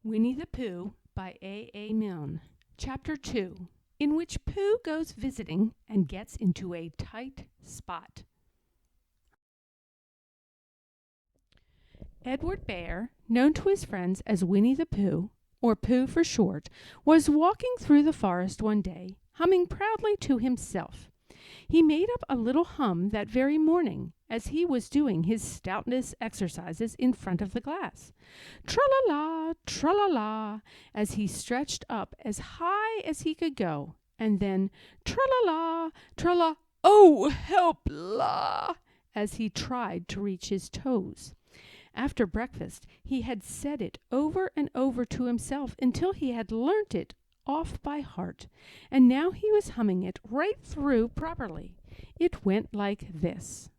Winnie the Pooh by A. Milne. Chapter 2, in which Pooh goes visiting and gets into a tight spot. Edward Bear, known to his friends as Winnie the Pooh, or Pooh for short, was walking through the forest one day, humming proudly to himself. He made up a little hum that very morning, as he was doing his stoutness exercises in front of the glass. Tra-la-la, tra-la-la, as he stretched up as high as he could go, and then tra-la-la, tra-la, oh, help-la, as he tried to reach his toes. After breakfast, he had said it over and over to himself until he had learnt it off by heart, and now he was humming it right through properly. It went like this.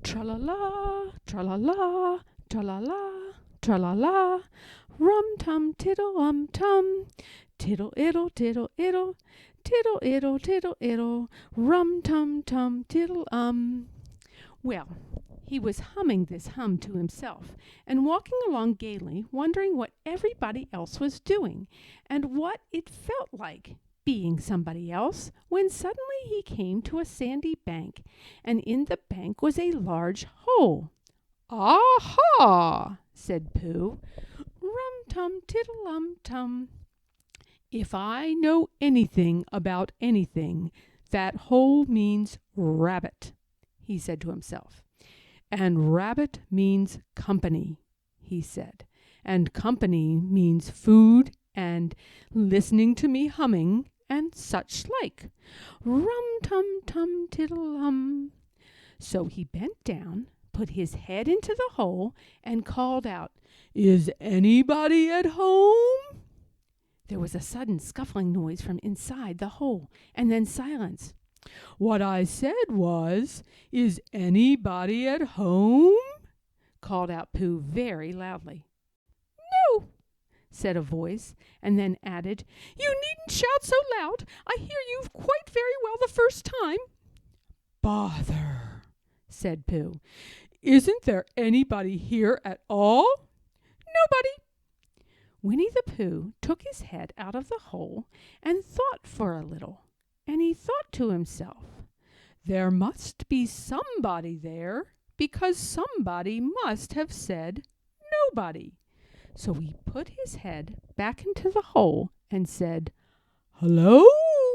Tra-la-la, tra-la-la, tra-la-la, tra-la-la, rum-tum-tiddle-um-tum, tiddle-iddle-tiddle-iddle, tiddle-iddle-tiddle-iddle, rum-tum-tum-tiddle-um. Well, he was humming this hum to himself, and walking along gaily, wondering what everybody else was doing, and what it felt like, being somebody else, when suddenly he came to a sandy bank, and in the bank was a large hole. "Aha!" said Pooh. "Rum-tum-tiddle-um-tum. If I know anything about anything, that hole means rabbit," he said to himself. "And rabbit means company," he said. "And company means food and listening to me humming and such like. Rum-tum-tum-tiddle-hum." So he bent down, put his head into the hole, and called out, "Is anybody at home?" There was a sudden scuffling noise from inside the hole, and then silence. "What I said was, is anybody at home?" called out Pooh very loudly. "No," said a voice, and then added, "You needn't shout so loud. I hear you quite very well the first time." "Bother," said Pooh. "Isn't there anybody here at all?" "Nobody." Winnie the Pooh took his head out of the hole and thought for a little. And he thought to himself, "There must be somebody there, because somebody must have said nobody." So he put his head back into the hole and said, "Hello,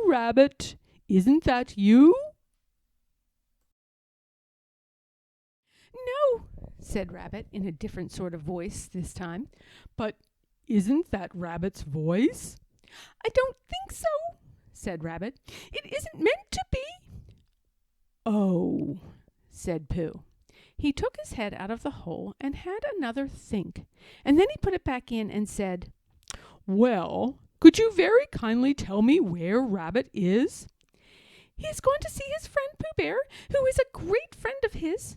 Rabbit, isn't that you?" "No," said Rabbit in a different sort of voice this time. "But isn't that Rabbit's voice?" "I don't think so," said Rabbit. "It isn't meant to be." "Oh," said Pooh. He took his head out of the hole and had another think, and then he put it back in and said, "Well, could you very kindly tell me where Rabbit is?" "He is going to see his friend Pooh Bear, who is a great friend of his."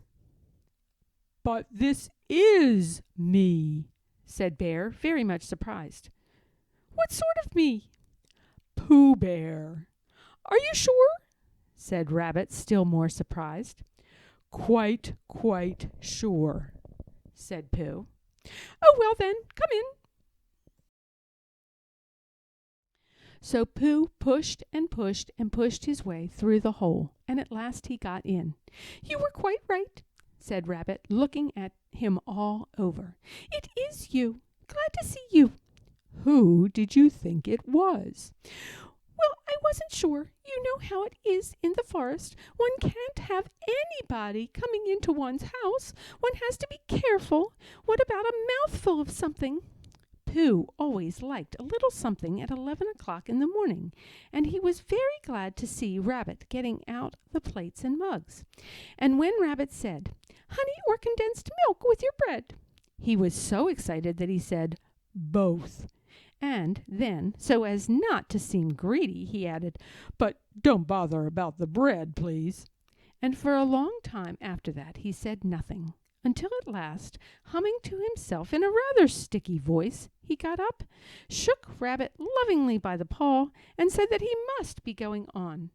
"But this is me," said Bear, very much surprised. "What sort of me?" "Pooh Bear." "Are you sure?" said Rabbit, still more surprised. Quite sure," said Pooh. "Oh, well then, come in." So Pooh pushed and pushed and pushed his way through the hole, and at last he got in. "You were quite right," said Rabbit, looking at him all over. "It is you. Glad to see you." "Who did you think it was?" "Well, I wasn't sure. You know how it is in the forest. One can't have anybody coming into one's house. One has to be careful. What about a mouthful of something?" Pooh always liked a little something at 11 o'clock in the morning, and he was very glad to see Rabbit getting out the plates and mugs. And when Rabbit said, "Honey or condensed milk with your bread?" he was so excited that he said, "Both." And then, so as not to seem greedy, he added, "But don't bother about the bread, please." And for a long time after that he said nothing, until at last, humming to himself in a rather sticky voice, he got up, shook Rabbit lovingly by the paw, and said that he must be going on.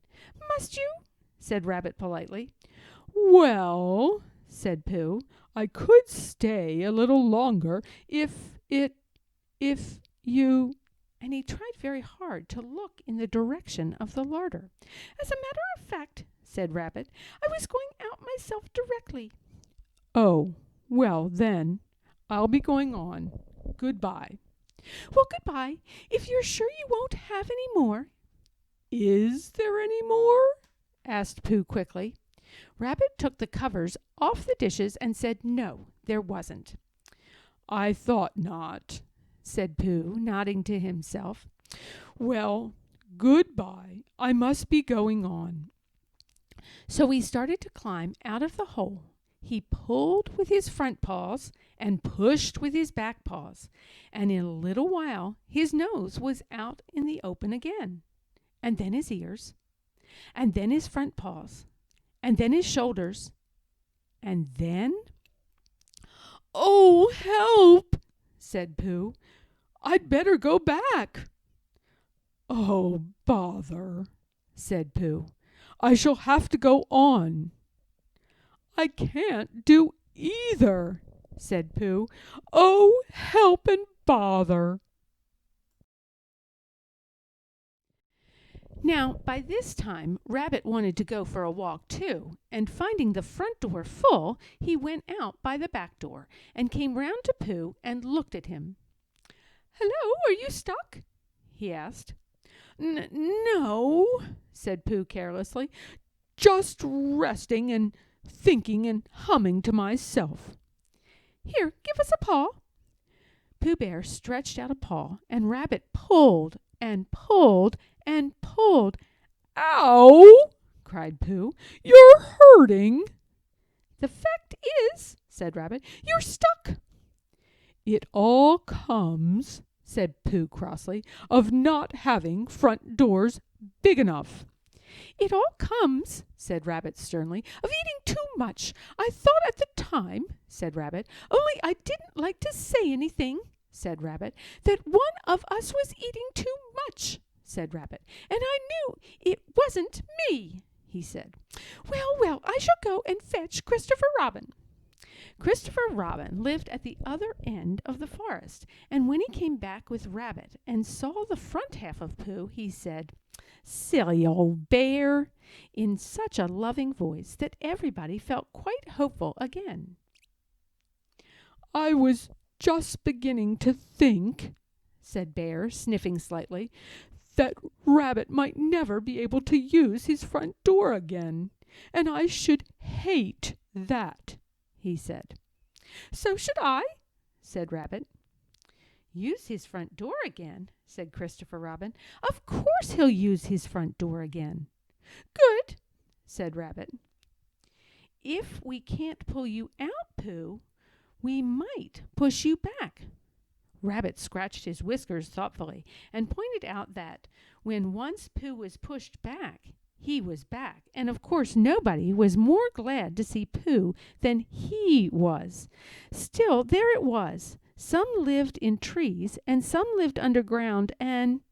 "Must you?" said Rabbit politely. "Well," said Pooh. "I could stay a little longer if you—" and he tried very hard to look in the direction of the larder. "As a matter of fact," said Rabbit, "I was going out myself directly." "Oh, well, then, I'll be going on. Goodbye." "Well, goodbye, if you're sure you won't have any more." "Is there any more?" asked Pooh quickly. Rabbit took the covers off the dishes and said no, there wasn't. "I thought not," said Pooh, nodding to himself. "Well, goodbye. I must be going on." So he started to climb out of the hole. He pulled with his front paws and pushed with his back paws, and in a little while his nose was out in the open again, and then his ears, and then his front paws, and then his shoulders, and then— "Oh, help!" said Pooh. "I'd better go back." "Oh, bother," said Pooh. "I shall have to go on." "I can't do either," said Pooh. "Oh, help and bother." Now, by this time, Rabbit wanted to go for a walk too, and finding the front door full, he went out by the back door and came round to Pooh and looked at him. "Hello, are you stuck?" he asked. No," said Pooh carelessly. "Just resting and thinking and humming to myself." "Here, give us a paw." Pooh Bear stretched out a paw, and Rabbit pulled and pulled and pulled. "Ow!" cried Pooh. "You're hurting." "The fact is," said Rabbit, "you're stuck." "It all comes," said Pooh crossly, "of not having front doors big enough." "It all comes," said Rabbit sternly, "of eating too much. I thought at the time," said Rabbit, "only I didn't like to say anything," said Rabbit, "that one of us was eating too much," said Rabbit, "and I knew it wasn't me," he said. Well, well, I shall go and fetch Christopher Robin." Christopher Robin lived at the other end of the forest, and when he came back with Rabbit and saw the front half of Pooh, he said, "Silly old bear," in such a loving voice that everybody felt quite hopeful again. "I was just beginning to think," said Bear, sniffing slightly, "that Rabbit might never be able to use his front door again, and I should hate that," he said. "So should I," said Rabbit. "Use his front door again," said Christopher Robin. "Of course he'll use his front door again." "Good," said Rabbit. "If we can't pull you out, Pooh, we might push you back." Rabbit scratched his whiskers thoughtfully and pointed out that when once Pooh was pushed back, he was back, and of course nobody was more glad to see Pooh than he was. Still, there it was. Some lived in trees and some lived underground, and—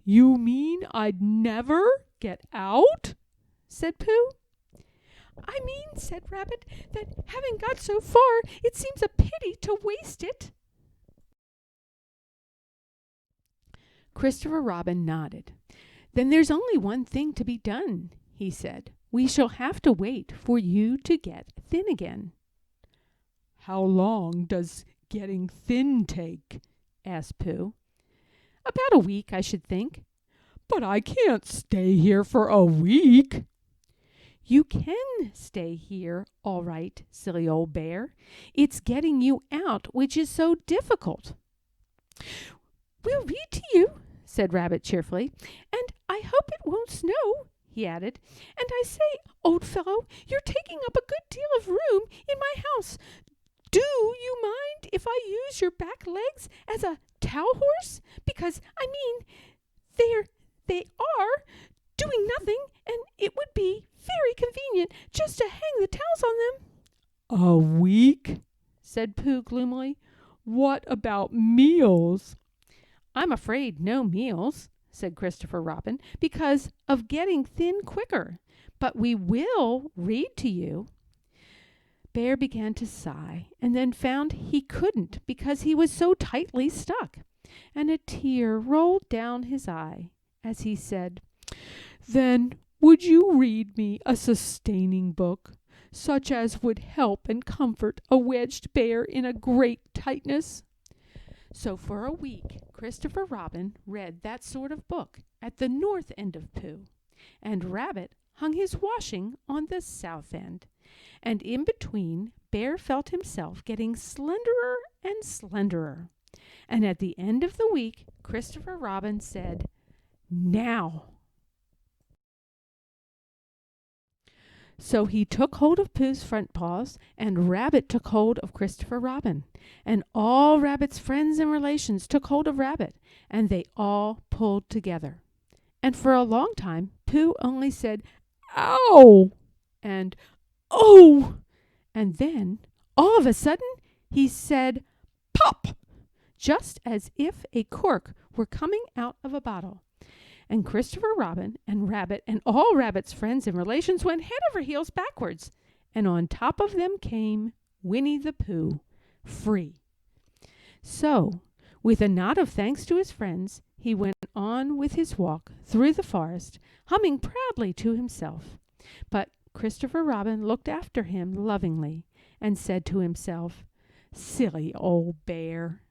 "You mean I'd never get out?" said Pooh. "I mean," said Rabbit, "that having got so far, it seems a pity to waste it." Christopher Robin nodded. "Then there's only one thing to be done," he said. "We shall have to wait for you to get thin again." "How long does getting thin take?" asked Pooh. "About a week, I should think." "But I can't stay here for a week." "You can stay here, all right, silly old bear. It's getting you out which is so difficult." "We'll read to you," said Rabbit cheerfully. "And I hope it won't snow," he added. "And I say, old fellow, you're taking up a good deal of room in my house. Do you mind if I use your back legs as a towel horse? Because, I mean, they are doing nothing, and it would be very convenient just to hang the towels on them." "A week?" said Pooh gloomily. "What about meals?" "I'm afraid no meals," said Christopher Robin, "because of getting thin quicker. But we will read to you." Bear began to sigh, and then found he couldn't because he was so tightly stuck, and a tear rolled down his eye as he said, Then would you read me a sustaining book, such as would help and comfort a wedged bear in a great tightness? So for a week Christopher Robin read that sort of book at the north end of Pooh, and Rabbit hung his washing on the south end, and in between Bear felt himself getting slenderer and slenderer, and at the end of the week Christopher Robin said, "Now." So he took hold of Pooh's front paws, and Rabbit took hold of Christopher Robin, and all Rabbit's friends and relations took hold of Rabbit, and they all pulled together. And for a long time Pooh only said, "Ow!" and "Oh!" and then, all of a sudden, he said, "Pop!" just as if a cork were coming out of a bottle. And Christopher Robin and Rabbit and all Rabbit's friends and relations went head over heels backwards, and on top of them came Winnie the Pooh, free. So, with a nod of thanks to his friends, he went on with his walk through the forest, humming proudly to himself. But Christopher Robin looked after him lovingly and said to himself, "Silly old bear."